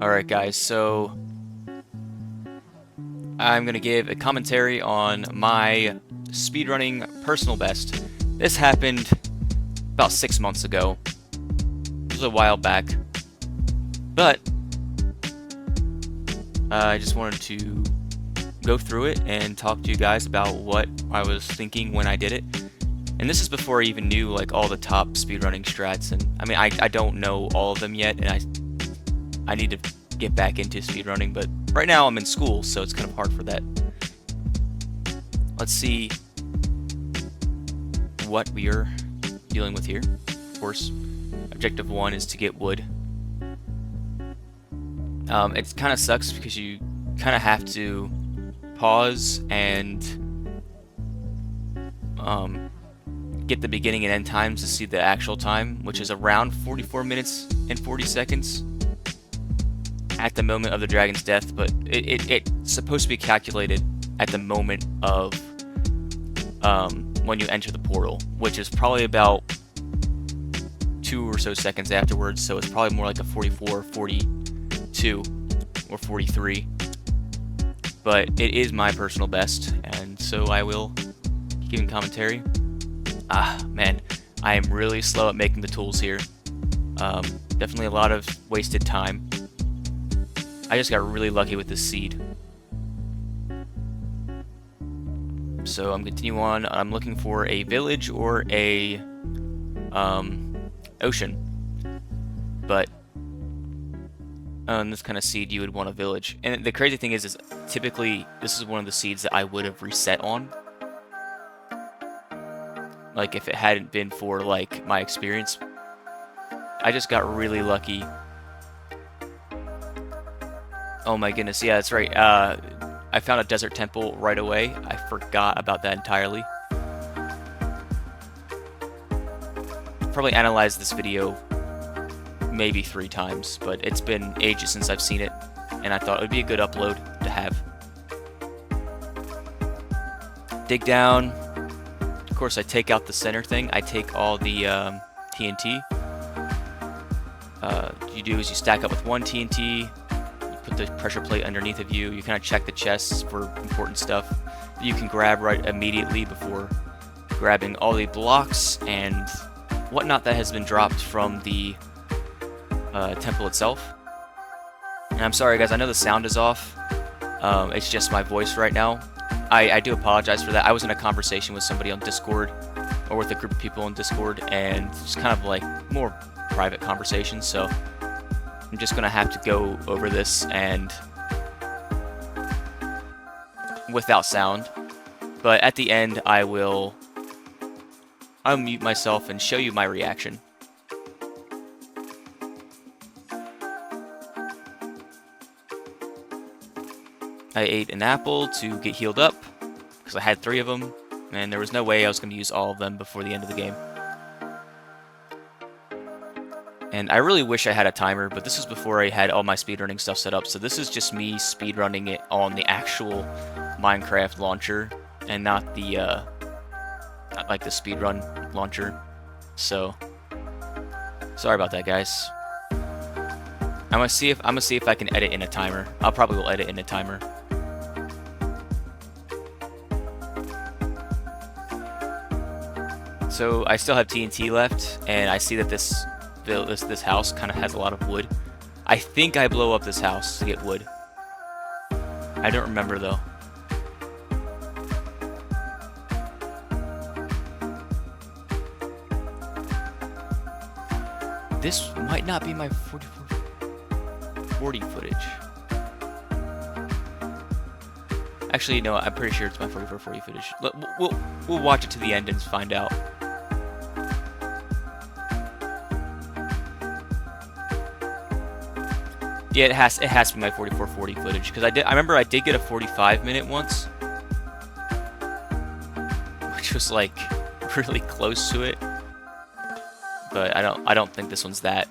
Alright guys, so I'm going to give a commentary on my speedrunning personal best. This happened about 6 months ago. It was a while back. But I just wanted to go through it and talk to you guys about what I was thinking when I did it. And this is before I even knew like all the top speedrunning strats, and I mean I don't know all of them yet, and I need to get back into speedrunning, but right now I'm in school, so it's kind of hard for that. Let's see what we are dealing with here. Of course, objective 1 is to get wood. It kind of sucks because you kind of have to pause and get the beginning and end times to see the actual time, which is around 44 minutes and 40 seconds at the moment of the dragon's death, but it's supposed to be calculated at the moment of when you enter the portal, which is probably about 2 or so seconds afterwards, so it's probably more like a 44, 42, or 43. But it is my personal best, and so I will keep giving commentary. Man, I am really slow at making the tools here. Definitely a lot of wasted time. I just got really lucky with this seed. So I'm continuing on. I'm looking for a village or a ocean. But on this kind of seed, you would want a village. And the crazy thing is typically this is one of the seeds that I would have reset on. Like if it hadn't been for like my experience. I just got really lucky. Oh my goodness, yeah, that's right. I found a desert temple right away. I forgot about that entirely. Probably analyzed this video maybe 3 times, but it's been ages since I've seen it, and I thought it would be a good upload to have. Dig down. Of course, I take out the center thing. I take all the TNT. You do is you stack up with 1 TNT. Put the pressure plate underneath of you. You kind of check the chests for important stuff that you can grab right immediately before grabbing all the blocks and whatnot that has been dropped from the temple itself. And I'm sorry guys, I know the sound is off. It's just my voice right now. I do apologize for that. I was in a conversation with somebody on Discord, or with a group of people on Discord, and just kind of like more private conversations, so I'm just gonna have to go over this and without sound. But at the end, I'll mute myself and show you my reaction. I ate an apple to get healed up because I had 3 of them, and there was no way I was going to use all of them before the end of the game. And I really wish I had a timer, but this was before I had all my speedrunning stuff set up, so this is just me speedrunning it on the actual Minecraft launcher, and not the, not like the speedrun launcher. So, sorry about that, guys. I'm gonna see if I can edit in a timer. I'll probably will edit in a timer. So I still have TNT left, and I see that this house kind of has a lot of wood. I think I blow up this house to get wood. I don't remember though. This might not be my 40 footage. Actually, no, I'm pretty sure it's my 4440 footage. We'll watch it to the end and find out. Yeah, it has to be my 4440 footage, because I remember I did get a 45-minute once, which was like really close to it. But I don't think this one's that.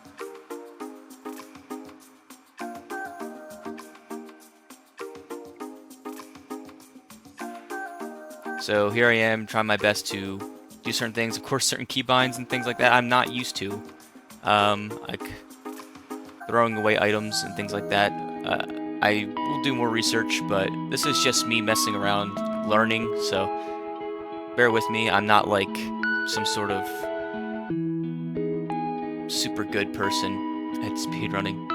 So here I am trying my best to do certain things. Of course, certain keybinds and things like that I'm not used to. Like throwing away items and things like that. I will do more research, but this is just me messing around, learning, so bear with me. I'm not like some sort of super good person at speedrunning,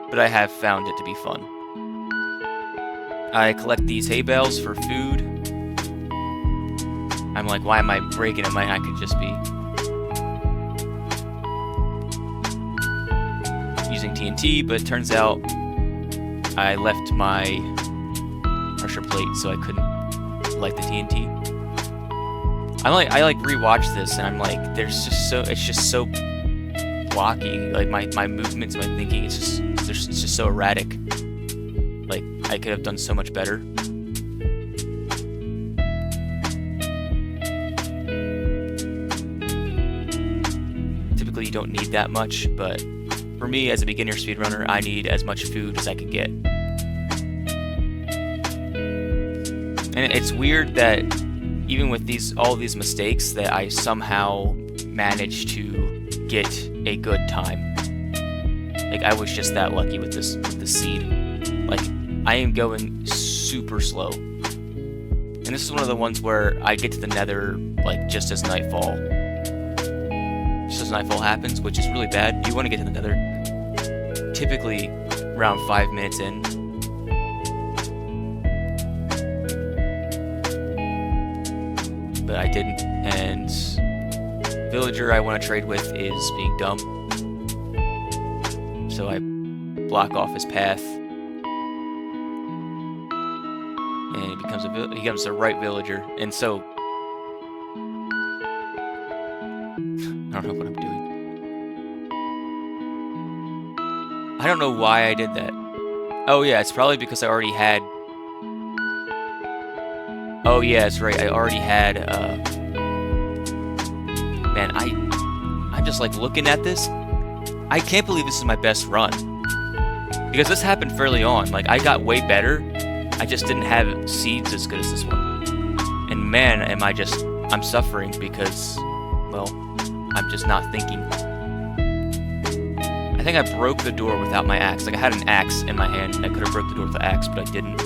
but I have found it to be fun. I collect these hay bales for food. I'm like, why am I breaking it? I could just be using TNT, but it turns out I left my pressure plate, so I couldn't light the TNT. I like rewatched this, and I'm like, it's just so blocky. Like my movements, my thinking, it's just so erratic. Like I could have done so much better. Typically, you don't need that much, but for me, as a beginner speedrunner, I need as much food as I can get. And it's weird that even with all of these mistakes, that I somehow managed to get a good time. Like I was just that lucky with the seed. Like I am going super slow, and this is one of the ones where I get to the Nether like just as nightfall happens, which is really bad. You want to get to the Nether typically around 5 minutes in. But I didn't, and villager I want to trade with is being dumb, so I block off his path, and he becomes the right villager. And so I don't know what I'm doing. I don't know why I did that. Oh yeah, it's probably because I already had. Oh yeah, that's right. I already had. Man, I'm just like looking at this. I can't believe this is my best run, because this happened fairly on. Like I got way better. I just didn't have seeds as good as this one. And man, I'm suffering because, well, I'm just not thinking. I think I broke the door without my axe. Like I had an axe in my hand, and I could have broke the door with the axe, but I didn't.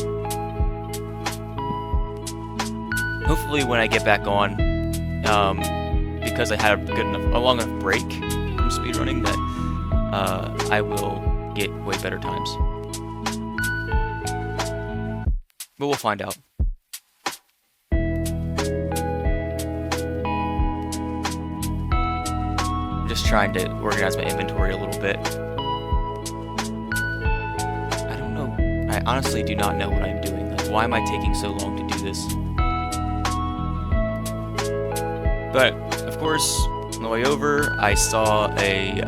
Hopefully when I get back on, because I had a long enough break from speedrunning, that I will get way better times. But we'll find out. I'm just trying to organize my inventory a little bit. I don't know. I honestly do not know what I'm doing. Like, why am I taking so long to do this? But, of course, on the way over, I saw a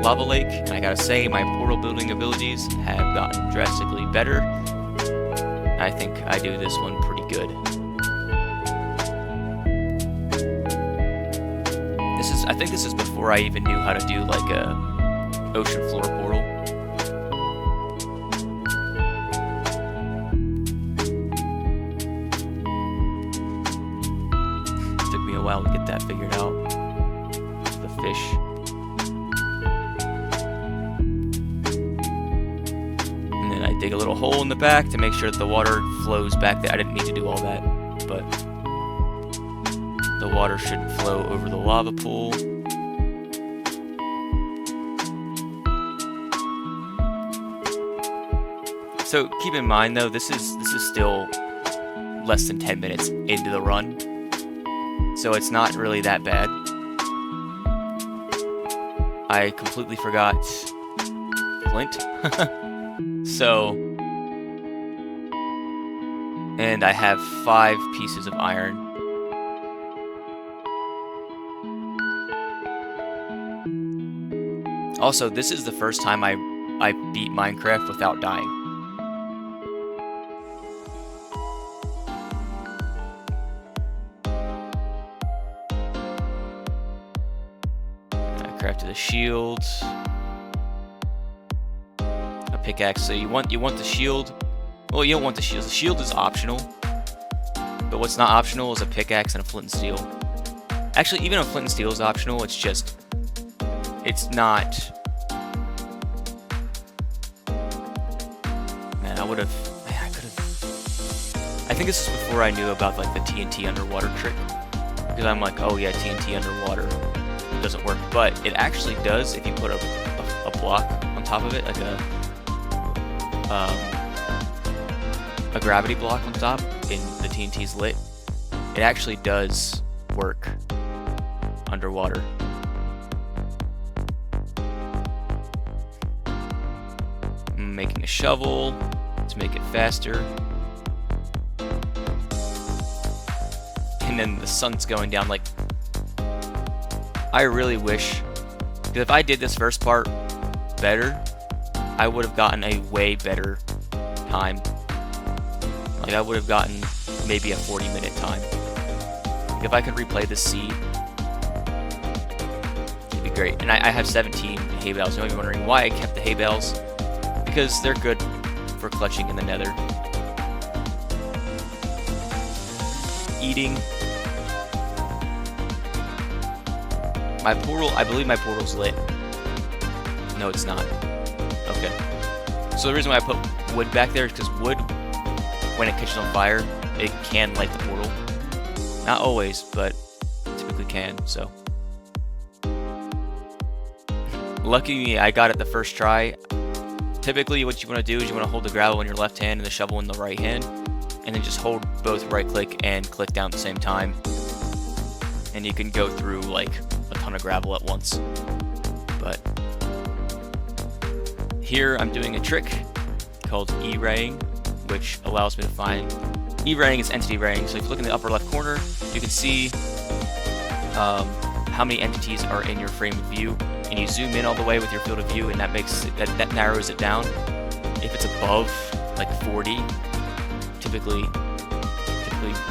lava lake, and I gotta say, my portal building abilities have gotten drastically better. I think I do this one pretty good. I think this is before I even knew how to do like a ocean floor portal. Took me a while to get that figured out. The fish. And then I dig a little hole in the back to make sure that the water flows back there. I didn't need to do all that, but the water should flow over the lava pool. So keep in mind though, this is still less than 10 minutes into the run, so it's not really that bad. I completely forgot flint. So, and I have 5 pieces of iron. Also, this is the first time I beat Minecraft without dying. I crafted a shield, a pickaxe. So you want the shield. Well, you don't want the shield. The shield is optional, but what's not optional is a pickaxe and a flint and steel. Actually, even a flint and steel is optional. It's just it's not... Man, I could have... I think this is before I knew about like the TNT underwater trick. Because I'm like, oh yeah, TNT underwater doesn't work. But it actually does if you put a block on top of it, like a gravity block on top, and the TNT's lit. It actually does work underwater. I'm making a shovel to make it faster. And then the sun's going down. Like, I really wish, because if I did this first part better, I would have gotten a way better time. Like, I would have gotten maybe a 40-minute time. Like, if I could replay this seed, it'd be great. And I have 17 hay bales. You might be wondering why I kept the hay bales. Because they're good for clutching in the nether. Eating. My portal, I believe my portal's lit. No, it's not. Okay. So the reason why I put wood back there is because wood, when it catches on fire, it can light the portal. Not always, but typically can, so. Lucky me, I got it the first try. Typically, what you want to do is you want to hold the gravel in your left hand and the shovel in the right hand, and then just hold both right click and click down at the same time. And you can go through like a ton of gravel at once. But here I'm doing a trick called E-raying, which allows me to find... E-raying is entity raying, so if you look in the upper left corner, you can see how many entities are in your frame of view, and you zoom in all the way with your field of view, and that makes it, that narrows it down. If it's above like 40, typically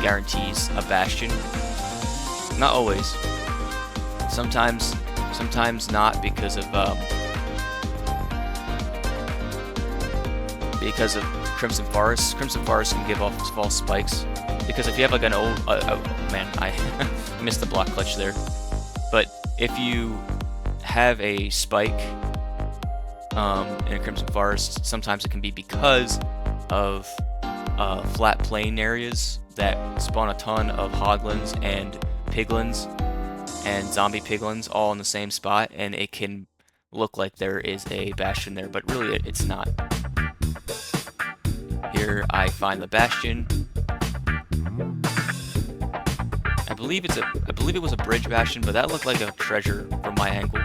guarantees a bastion. Not always. Sometimes not, because of Crimson Forest. Crimson Forest can give off false spikes, because if you have like an old oh man, I missed the block clutch there. But if you have a spike in a Crimson Forest, sometimes it can be because of flat plain areas that spawn a ton of hoglins and piglins and zombie piglins all in the same spot, and it can look like there is a bastion there, but really it's not. Here I find the bastion. I believe it was a bridge bastion, but that looked like a treasure from my angle.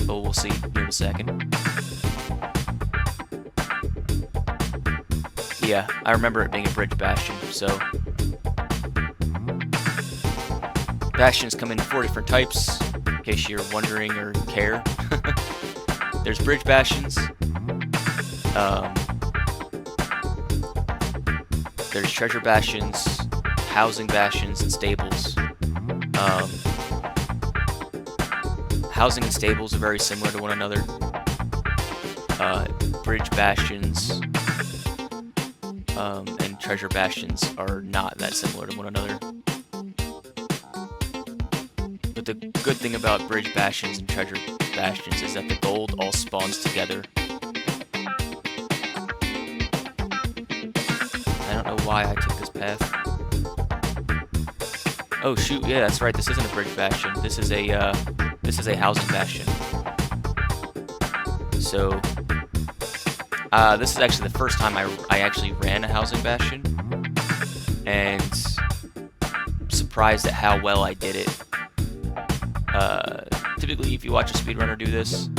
But we'll see here in a second. Yeah, I remember it being a bridge bastion, so... Bastions come in 4 different types, in case you're wondering or care. There's bridge bastions. There's treasure bastions, housing bastions, and stables. Housing and stables are very similar to one another. Bridge bastions and treasure bastions are not that similar to one another. But the good thing about bridge bastions and treasure bastions is that the gold all spawns together. I don't know why I took this path. Oh shoot, yeah, that's right, this isn't a bridge bastion. This is a housing bastion. So this is actually the first time I actually ran a housing bastion, and I'm surprised at how well I did it. Typically, if you watch a speedrunner do this,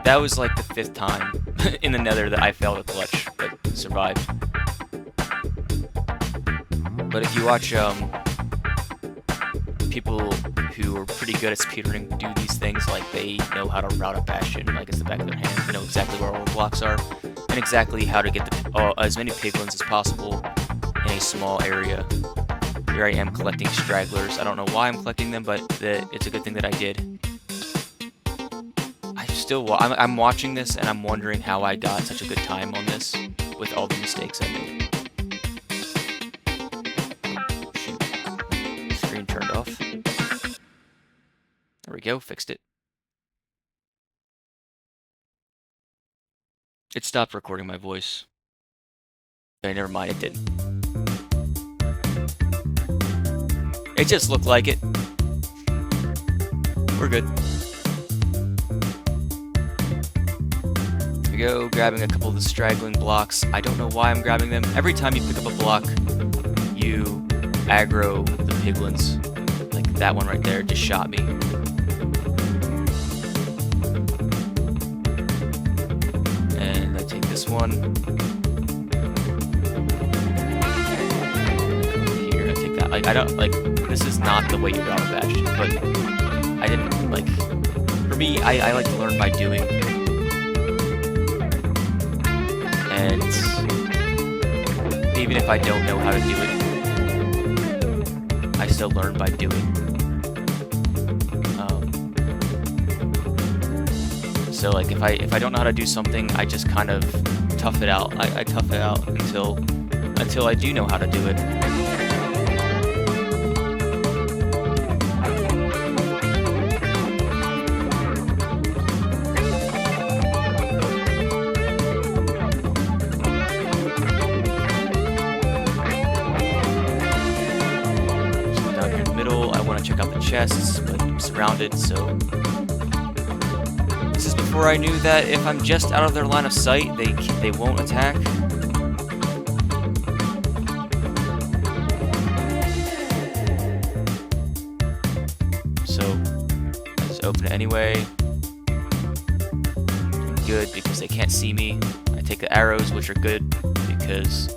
that was like the 5th time in the nether that I failed a clutch, but survived. But if you watch people who are pretty good at speedrunning do these things, like they know how to route a bastion like it's the back of their hand, they know exactly where all the blocks are, and exactly how to get as many piglins as possible in a small area. Here I am collecting stragglers. I don't know why I'm collecting them, but it's a good thing that I did. I'm watching this and I'm wondering how I got such a good time on this with all the mistakes I made. Shoot. Screen turned off. There we go, fixed it. It stopped recording my voice. Okay, never mind, it didn't. It just looked like it. We're good. Here we go, grabbing a couple of the straggling blocks. I don't know why I'm grabbing them. Every time you pick up a block, you aggro the piglins. Like that one right there just shot me. And I take this one. Here, I take that. Like, I don't, like, this is not the way you route a bastion, but I didn't, like, for me, I like to learn by doing. And even if I don't know how to do it, I still learn by doing. So like if I don't know how to do something, I just kind of tough it out. I tough it out until I do know how to do it. So down here in the middle, I want to check out the chests, but I'm surrounded, so. This is before I knew that if I'm just out of their line of sight, they won't attack. So I just open it anyway. Good because they can't see me. I take the arrows, which are good because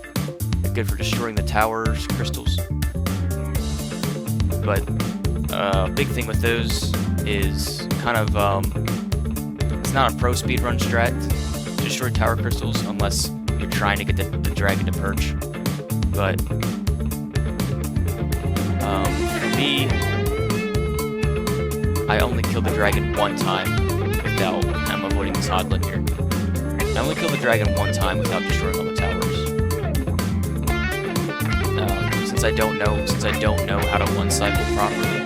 they're good for destroying the towers, crystals. But big thing with those is kind of it's not a pro speedrun strat to destroy tower crystals unless you're trying to get the dragon to perch. But for me, I only killed the dragon one time without. I'm avoiding this Hoglin here. I only killed the dragon one time without destroying all the towers. Since I don't know how to one cycle properly,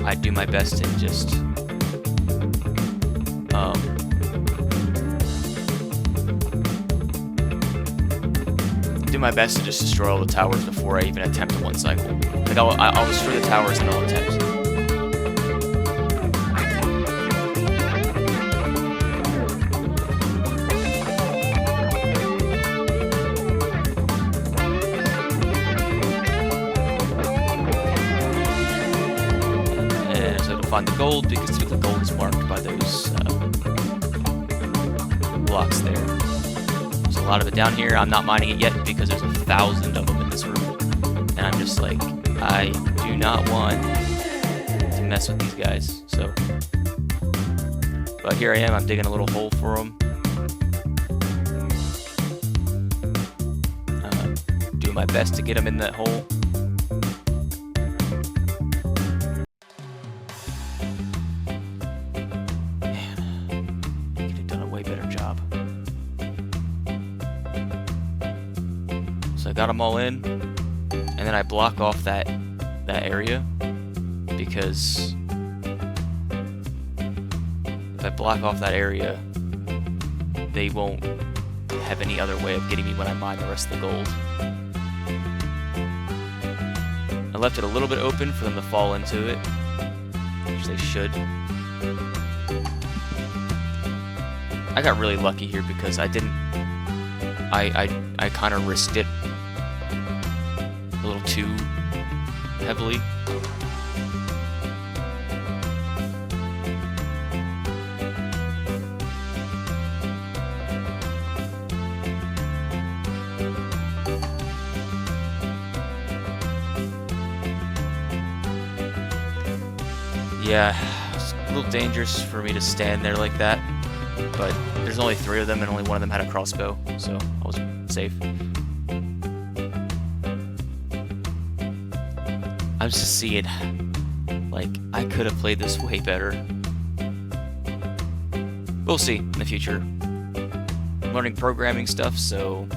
I do my best to just. Do my best to just destroy all the towers before I even attempt a one cycle. Like I'll destroy the towers and I'll attempt. And so to find the gold, because the gold is marked by those blocks there. There's a lot of it down here. I'm not mining it yet because there's 1,000 of them in this room. And I'm just like, I do not want to mess with these guys. So, but here I am. I'm digging a little hole for them. Doing my best to get them in that hole. So I got them all in, and then I block off that area because if I block off that area, they won't have any other way of getting me when I mine the rest of the gold. I left it a little bit open for them to fall into it, which they should. I got really lucky here because I didn't. I kind of risked it a little too heavily. Yeah, it's a little dangerous for me to stand there like that, but there's only 3 of them and only one of them had a crossbow, so I was safe. I'm just seeing, like, I could have played this way better. We'll see in the future. I'm learning programming stuff, so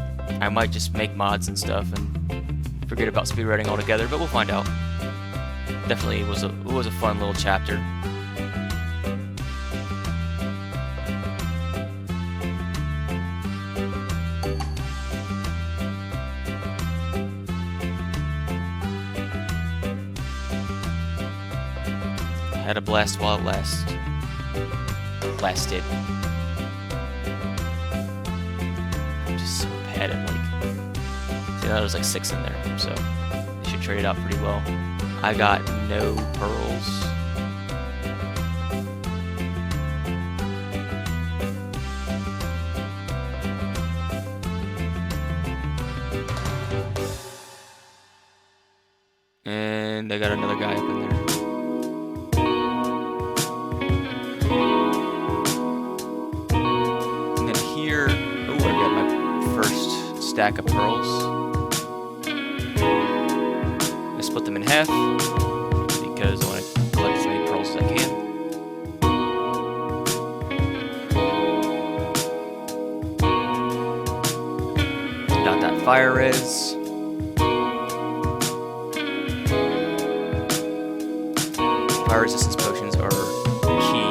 I might just make mods and stuff and forget about speedrunning altogether, but we'll find out. Definitely it was a fun little chapter. Had a blast while it lasted. I'm just so bad at like. See, there's like 6 in there, so they should trade it out pretty well. I got no pearls. And I got another guy up in there. And then here, oh, I got my first stack of pearls. I split them in half because I want to collect as many pearls as I can. Got that fire res. Fire resistance potions are key.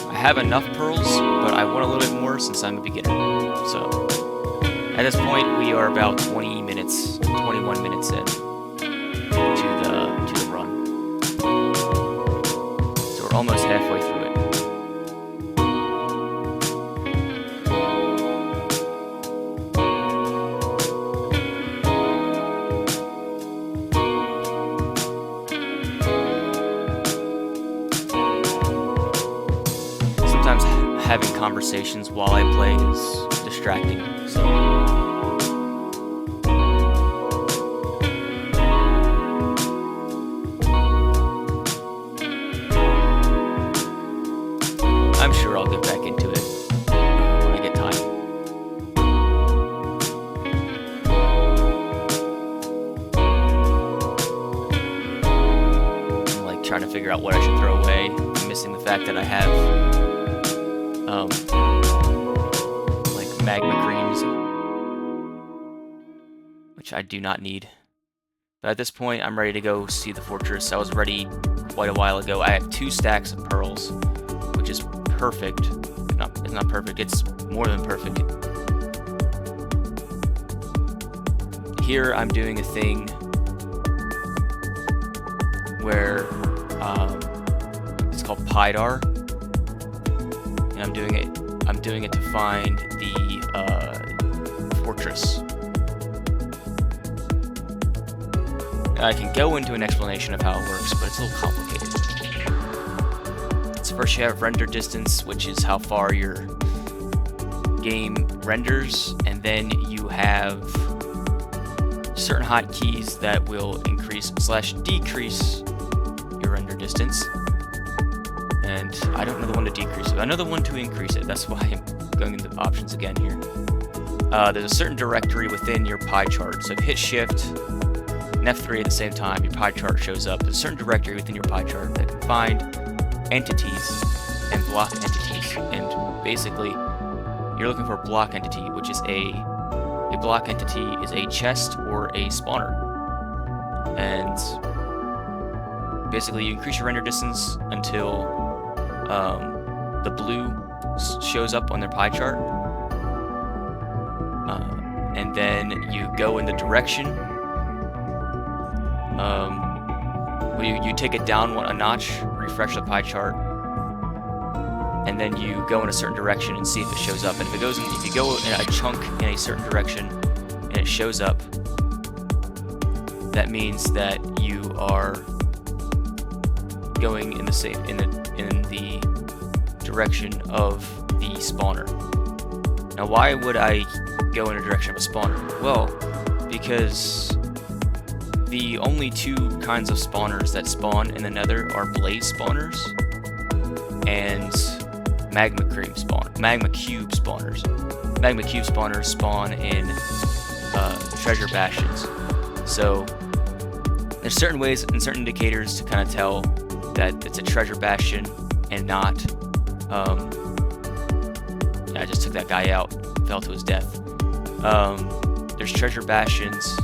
I have enough pearls, but I want a little bit more since I'm a beginner. So at this point, we are about 21 minutes in to the run. So we're almost halfway through it. Sometimes having conversations while I play is distracting, so I'm sure I'll get back into it when I get time. I'm like trying to figure out what I should throw away. I'm missing the fact that I have like magma creams, which I do not need. But at this point, I'm ready to go see the fortress. I was ready quite a while ago. I have 2 stacks of pearls, which is perfect. It's not perfect, it's more than perfect. Here I'm doing a thing where it's called Pydar, and I'm doing it to find the fortress. I can go into an explanation of how it works, but it's a little complicated. So first you have render distance, which is how far your game renders, and then you have certain hotkeys that will increase/decrease your render distance. And I don't know the one to decrease it. I know the one to increase it. That's why I'm going into the options again here. There's a certain directory within your pie chart. So if you hit Shift and F3 at the same time, your pie chart shows up. There's a certain directory within your pie chart that can find entities and block entities. And basically, you're looking for a block entity, which is a block entity is a chest or a spawner. And basically, you increase your render distance until the blue shows up on their pie chart, and then you go in the direction. You take it down a notch, refresh the pie chart, and then you go in a certain direction and see if it shows up. And if you go in a chunk in a certain direction and it shows up, that means that you are going in the direction of the spawner. Now, why would I go in a direction of a spawner? Well, because the only 2 kinds of spawners that spawn in the Nether are blaze spawners and magma cube spawners. Magma cube spawners spawn in treasure bastions. So there's certain ways and certain indicators to kind of tell that it's a treasure bastion and not. Yeah, I just took that guy out, fell to his death. There's treasure bastions.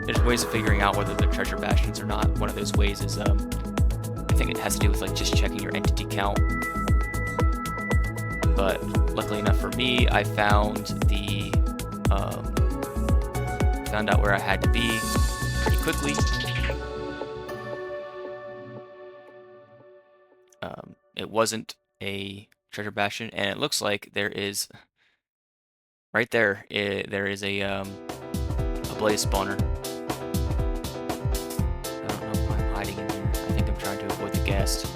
There's ways of figuring out whether they're treasure bastions or not. One of those ways is, I think it has to do with like just checking your entity count. But luckily enough for me, I found out where I had to be pretty quickly. it wasn't a treasure bastion, and it looks like there is right there. There is a blaze spawner. I don't know why I'm hiding in here. I think I'm trying to avoid the ghast.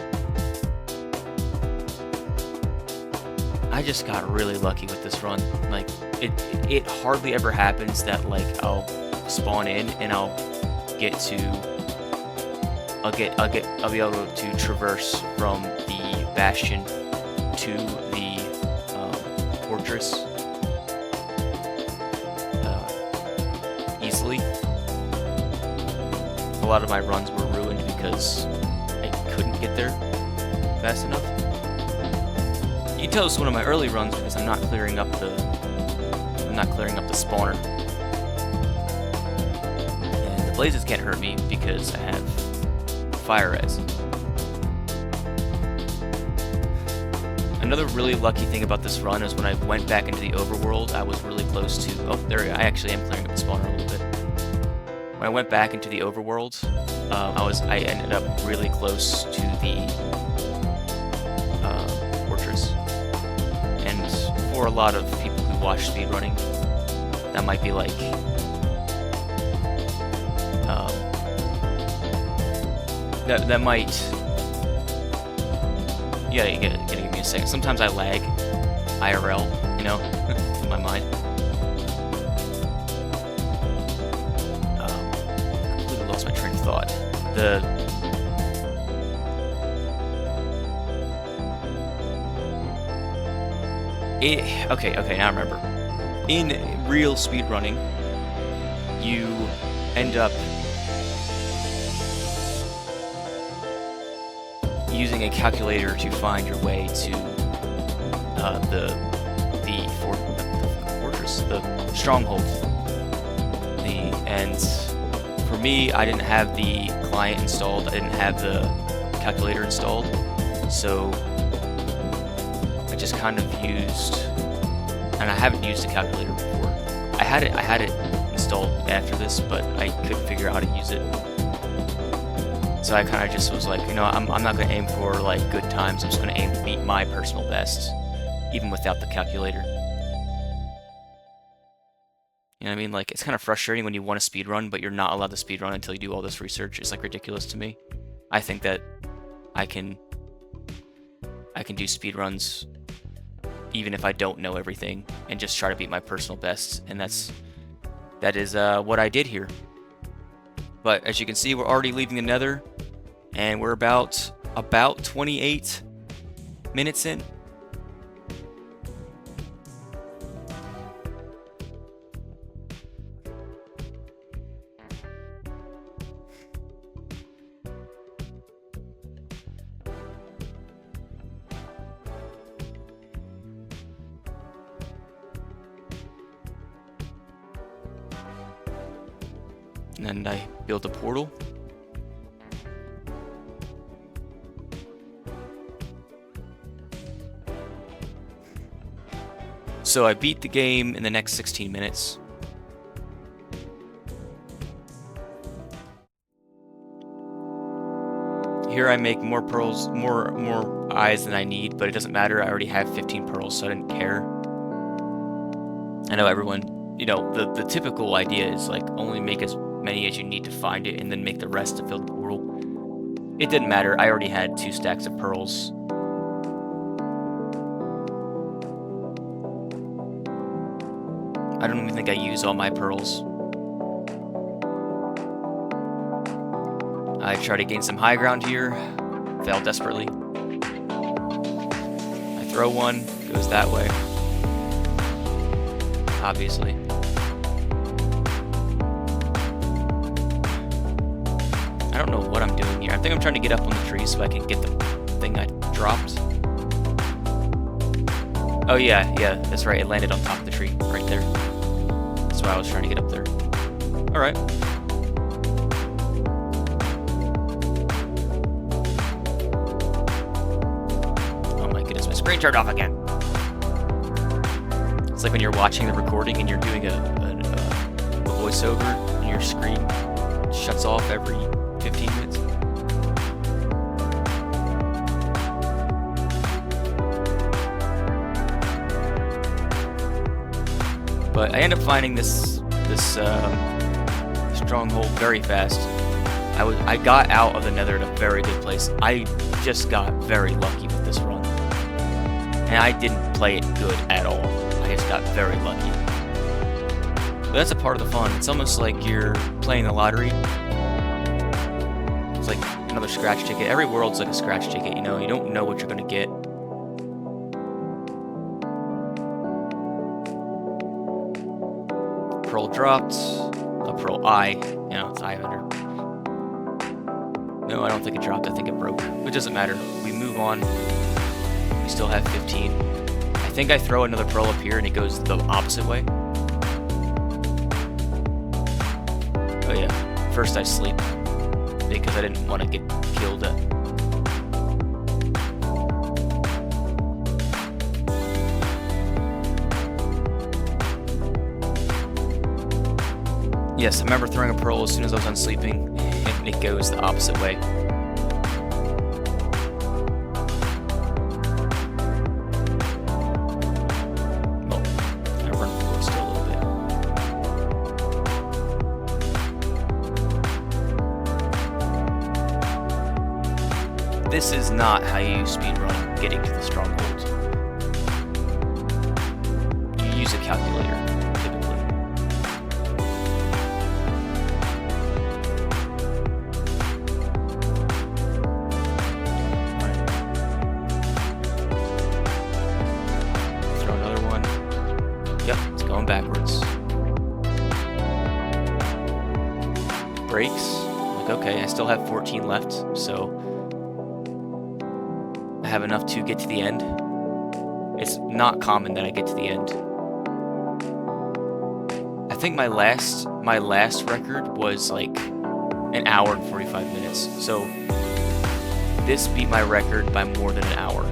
I just got really lucky with this run. Like it hardly ever happens that like I'll spawn in and I'll be able to traverse from the bastion to the fortress easily. A lot of my runs were ruined because I couldn't get there fast enough. You can tell it's one of my early runs because I'm not clearing up the spawner. And the blazes can't hurt me because I have fire res. Another really lucky thing about this run is when I went back into the overworld, I was really close to. Oh, there I actually am clearing up the spawner a little bit. When I went back into the overworld, I ended up really close to the fortress. And for a lot of people who watch speedrunning, that might be like that might. Yeah, you gotta give me a second. Sometimes I lag IRL, you know, in my mind. Completely lost my train of thought. Okay, now I remember. In real speedrunning, you end up using a calculator to find your way to the fortress, the stronghold. And for me, I didn't have the client installed. I didn't have the calculator installed, so I just kind of used. And I haven't used a calculator before. I had it installed after this, but I couldn't figure out how to use it. So I kind of just was like, you know, I'm not going to aim for like good times. I'm just going to aim to beat my personal best, even without the calculator. You know what I mean? Like, it's kind of frustrating when you want to speedrun, but you're not allowed to speedrun until you do all this research. It's like ridiculous to me. I think that I can do speedruns even if I don't know everything and just try to beat my personal best, and that is what I did here. But as you can see, we're already leaving the Nether, and we're about 28 minutes in. And I built a portal. So I beat the game in the next 16 minutes. Here I make more pearls, more eyes than I need, but it doesn't matter. I already have 15 pearls, so I didn't care. I know everyone, you know, the typical idea is like only make as many as you need to find it and then make the rest to fill the portal. It didn't matter. I already had 2 stacks of pearls. I don't even think I used all my pearls. I try to gain some high ground here. Fail desperately. I throw one, goes that way. Obviously. I don't know what I'm doing here. I think I'm trying to get up on the tree so I can get the thing I dropped. Oh yeah, that's right. It landed on top of the tree, right there. That's why I was trying to get up there. Alright. Oh my goodness, my screen turned off again. It's like when you're watching the recording and you're doing a voiceover and your screen shuts off every 15 minutes. But I end up finding this stronghold very fast. I got out of the Nether at a very good place. I just got very lucky with this run. And I didn't play it good at all. I just got very lucky. But that's a part of the fun. It's almost like you're playing the lottery. It's like another scratch ticket. Every world's like a scratch ticket, you know? You don't know what you're gonna get. Pearl dropped. A pearl eye. You know, it's eye under. No, I don't think it dropped. I think it broke. It doesn't matter. We move on. We still have 15. I think I throw another pearl up here and it goes the opposite way. Oh yeah. First I sleep. Because I didn't want to get killed. Yes, I remember throwing a pearl as soon as I was done sleeping, and it goes the opposite way. Well, I run forward still a little bit. This is not how you speedrun getting to the stronghold. You use a calculator. Backwards. Breaks. Like, okay, I still have 14 left, so I have enough to get to the end. It's not common that I get to the end. I think my last record was like an hour and 45 minutes. So this beat my record by more than an hour.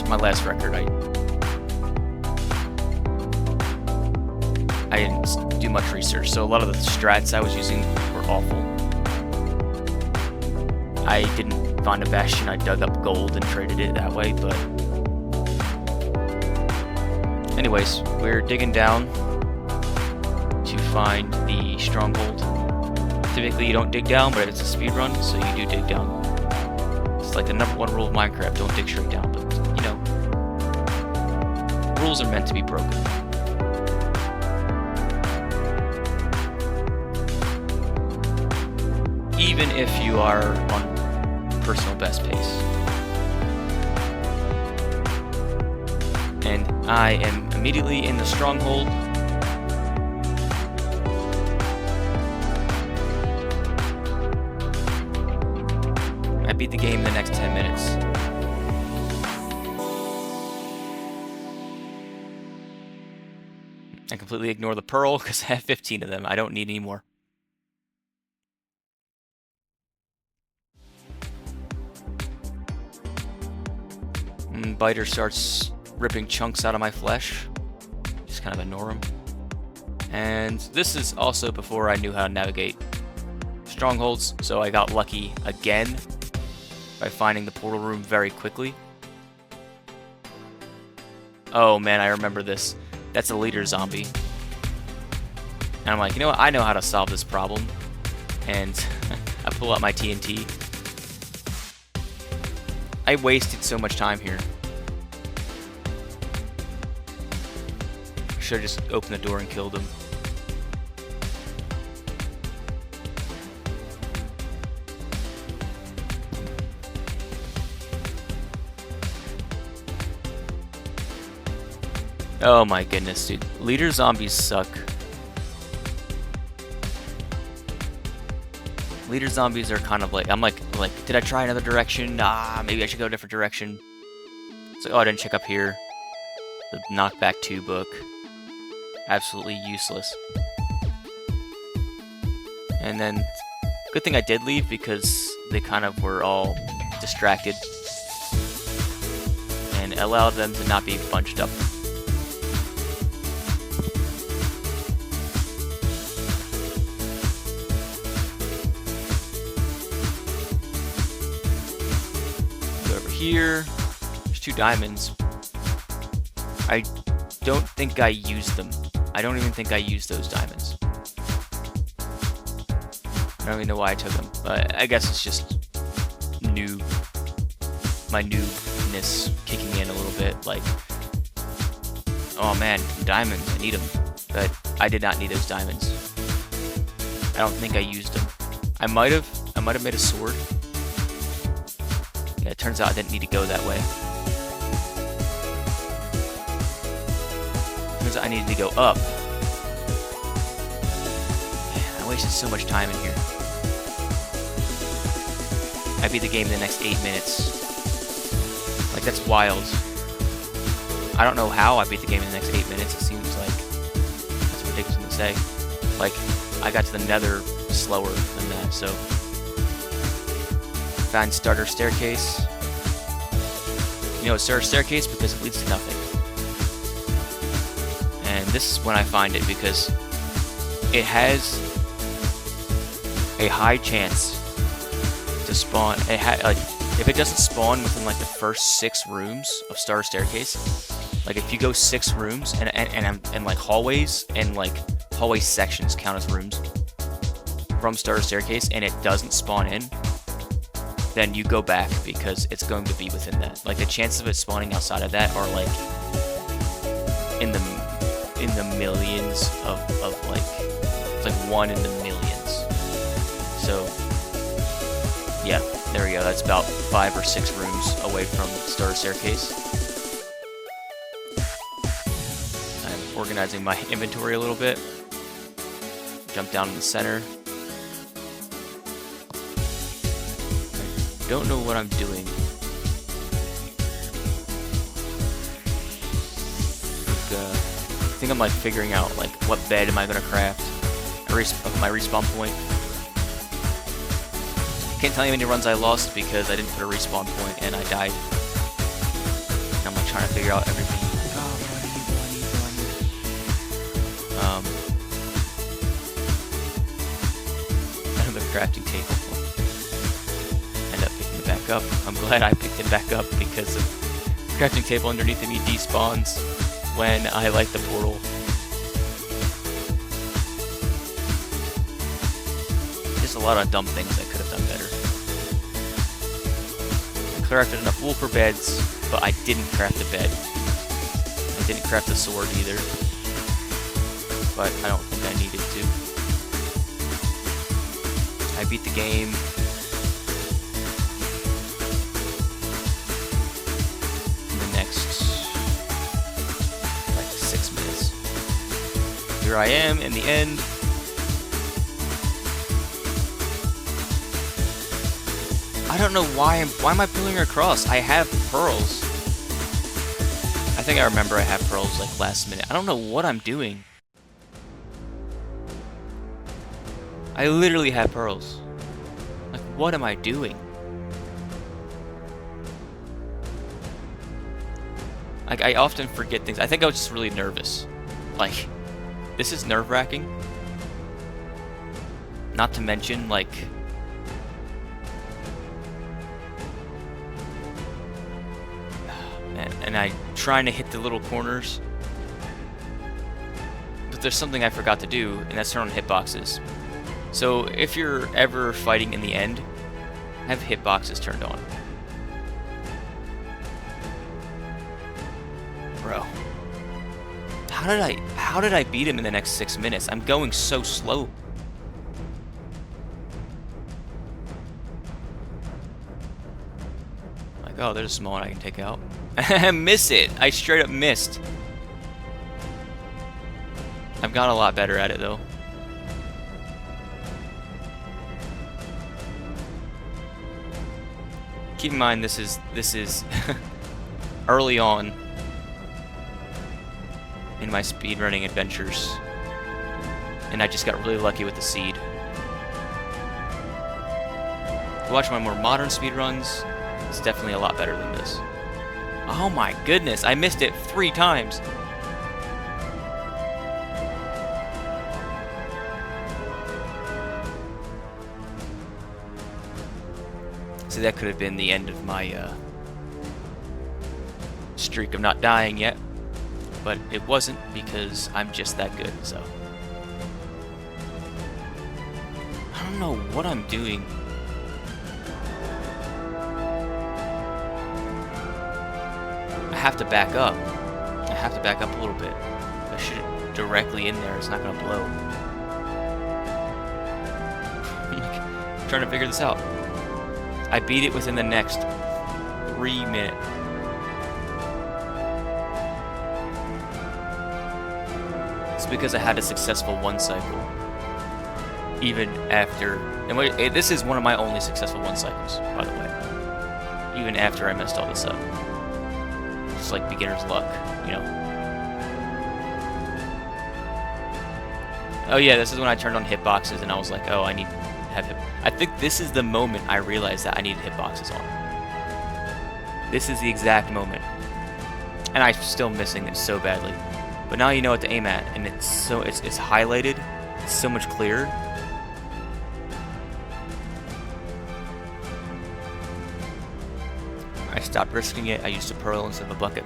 My last record, I didn't do much research, so a lot of the strats I was using were awful. I didn't find a bastion, I dug up gold and traded it that way, but anyways, we're digging down to find the stronghold. Typically you don't dig down, but it's a speed run, so you do dig down. It's like the #1 rule of Minecraft, don't dig straight down, but you know, rules are meant to be broken. Even if you are on personal best pace. And I am immediately in the stronghold. I beat the game in the next 10 minutes. I completely ignore the pearl because I have 15 of them. I don't need any more. Biter starts ripping chunks out of my flesh. Just kind of ignore him. And this is also before I knew how to navigate strongholds, so I got lucky again by finding the portal room very quickly. Oh man, I remember this. That's a leader zombie. And I'm like, you know what? I know how to solve this problem. And I pull out my TNT. I wasted so much time here. I should have just opened the door and killed him. Oh my goodness, dude. Leader zombies suck. Leader zombies are kind of like, I'm like, did I try another direction? Nah, maybe I should go a different direction. It's like, oh, I didn't check up here. The Knockback 2 book. Absolutely useless. And then, good thing I did leave because they kind of were all distracted. And allowed them to not be bunched up. here, there's 2 diamonds. I don't think I used them. I don't even think I used those diamonds. I don't even know why I took them, but I guess it's just my noobness kicking in a little bit. Like, oh man, diamonds, I need them. But I did not need those diamonds. I don't think I used them. I might have made a sword. Yeah, it turns out I didn't need to go that way. Turns out I needed to go up. Man, I wasted so much time in here. I beat the game in the next 8 minutes. Like, that's wild. I don't know how I beat the game in the next 8 minutes. It seems like that's a ridiculous thing to say. Like, I got to the nether slower than that, so. Found starter staircase. You know, a starter staircase because it leads to nothing. And this is when I find it, because it has a high chance to spawn. It like, if it doesn't spawn within like the first 6 rooms of starter staircase, like if you go 6 rooms and like hallways and like hallway sections count as rooms from starter staircase, and it doesn't spawn in, then you go back because it's going to be within that. Like the chances of it spawning outside of that are like in the millions of like, it's like 1 in the millions. So yeah, there we go. That's about 5 or 6 rooms away from starter staircase. I'm organizing my inventory a little bit. Jump down in the center. I don't know what I'm doing. I think I'm like figuring out like what bed am I gonna craft. My respawn point. Can't tell you how many runs I lost because I didn't put a respawn point and I died. And I'm like trying to figure out everything. Like, oh, what do I need? Another crafting table. End up picking it back up. I'm glad I picked it back up because the crafting table underneath of me despawns when I light the portal. Just a lot of dumb things I could have done better. I crafted enough wool for beds, but I didn't craft a bed. I didn't craft a sword either, but I don't think I needed to. I beat the game. In the next, like 6 minutes. Here I am in the end. I don't know why am I pulling across? I have pearls. I think I remember I have pearls like last minute. I don't know what I'm doing. I literally have pearls. Like, what am I doing? Like, I often forget things. I think I was just really nervous. Like, this is nerve-wracking. Not to mention, like, and I'm trying to hit the little corners. But there's something I forgot to do, and that's turn on hitboxes. So if you're ever fighting in the end, have hitboxes turned on. Bro. How did I beat him in the next 6 minutes? I'm going so slow. Like, oh, there's a small one I can take out. Miss it! I straight up missed. I've got a lot better at it though. Keep in mind this is early on in my speedrunning adventures, and I just got really lucky with the seed. If you watch my more modern speedruns, it's definitely a lot better than this. Oh my goodness, I missed it 3 times. So that could have been the end of my streak of not dying yet, but it wasn't because I'm just that good, so. I don't know what I'm doing. I have to back up. I have to back up a little bit. I shoot it directly in there, it's not gonna blow. I'm trying to figure this out. I beat it within the next 3 minutes. It's because I had a successful one cycle. Even after, and this is one of my only successful one cycles, by the way. Even after I messed all this up. It's like beginner's luck, you know. Oh yeah, this is when I turned on hitboxes and I was like, oh, I need to have hit. I think this is the moment I realized that I needed hitboxes on. This is the exact moment. And I'm still missing it so badly. But now you know what to aim at, and it's highlighted, it's so much clearer. I stopped risking it, I used a pearl instead of a bucket.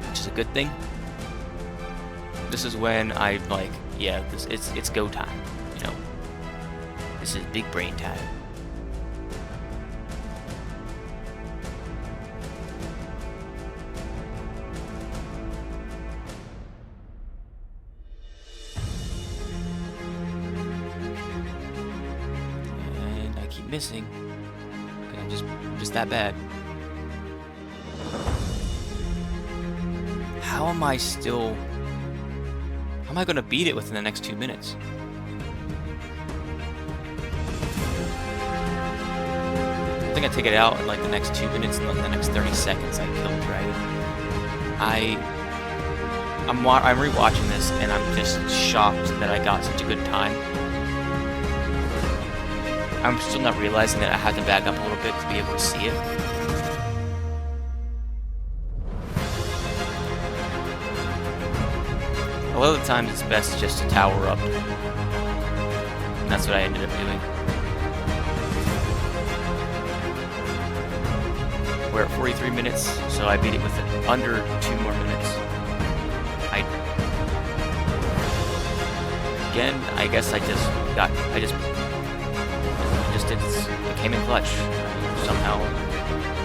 Which is a good thing. This is when I like, yeah, it's go time, you know. This is big brain time. And I keep missing. I'm just that bad. How am I still... How am I going to beat it within the next 2 minutes? I think I take it out in like the next 2 minutes, and like the next 30 seconds I kill the dragon. I'm rewatching this and I'm just shocked that I got such a good time. I'm still not realizing that I have to back up a little bit to be able to see it. A lot of the times it's best just to tower up. And that's what I ended up doing. We're at 43 minutes, so I beat it with under 2 more minutes. Again, I guess I came in clutch. Somehow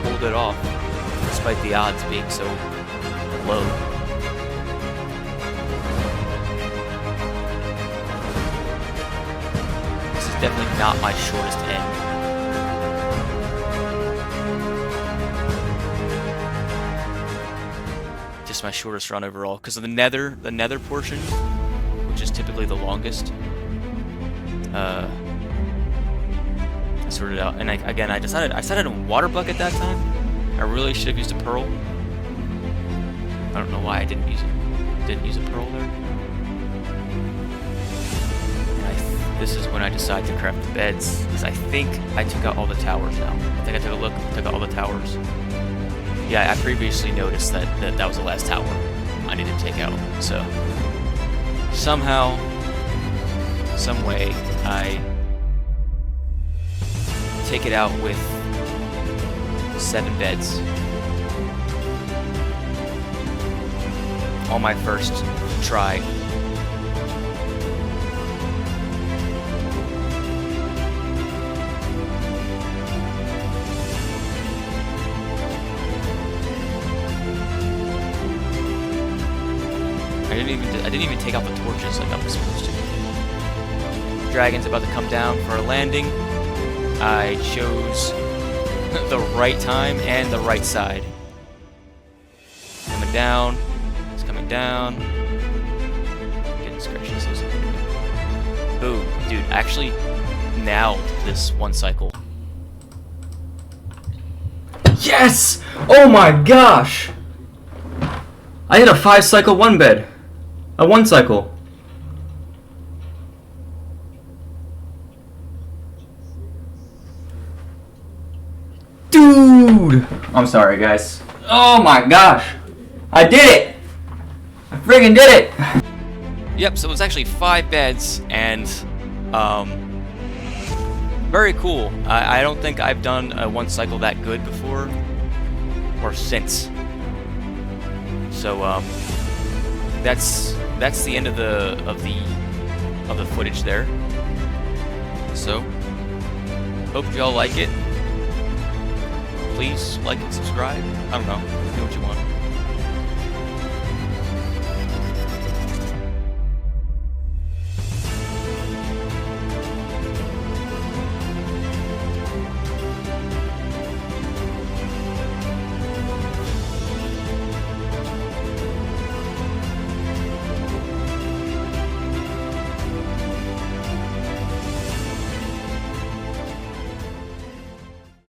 pulled it off, despite the odds being so low. This is definitely not my shortest end. Just my shortest run overall, because of the nether portion, which is typically the longest. I sorted it out, and I decided on water bucket that time. I really should have used a pearl. I don't know why I didn't use a pearl there. And this is when I decided to craft the beds, because I think I took out all the towers now. I think I took a look, took out all the towers. Yeah, I previously noticed that was the last tower I needed to take out. So somehow, some way, I take it out with 7 beds on my first try. I didn't even take out the torches like I was supposed to. Dragon's about to come down for a landing. I chose the right time and the right side. Coming down. It's coming down. Getting scratches. Boom. Dude, actually nailed this one cycle. Yes! Oh my gosh! I hit a 5 cycle 1 bed. A 1 cycle. Dude! I'm sorry, guys. Oh my gosh! I did it! I friggin' did it! Yep, so it was actually 5 beds, and very cool. I don't think I've done a 1 cycle that good before. or since. So that's the end of the footage there. So hope y'all like it. Please like and subscribe. I don't know, do what you want.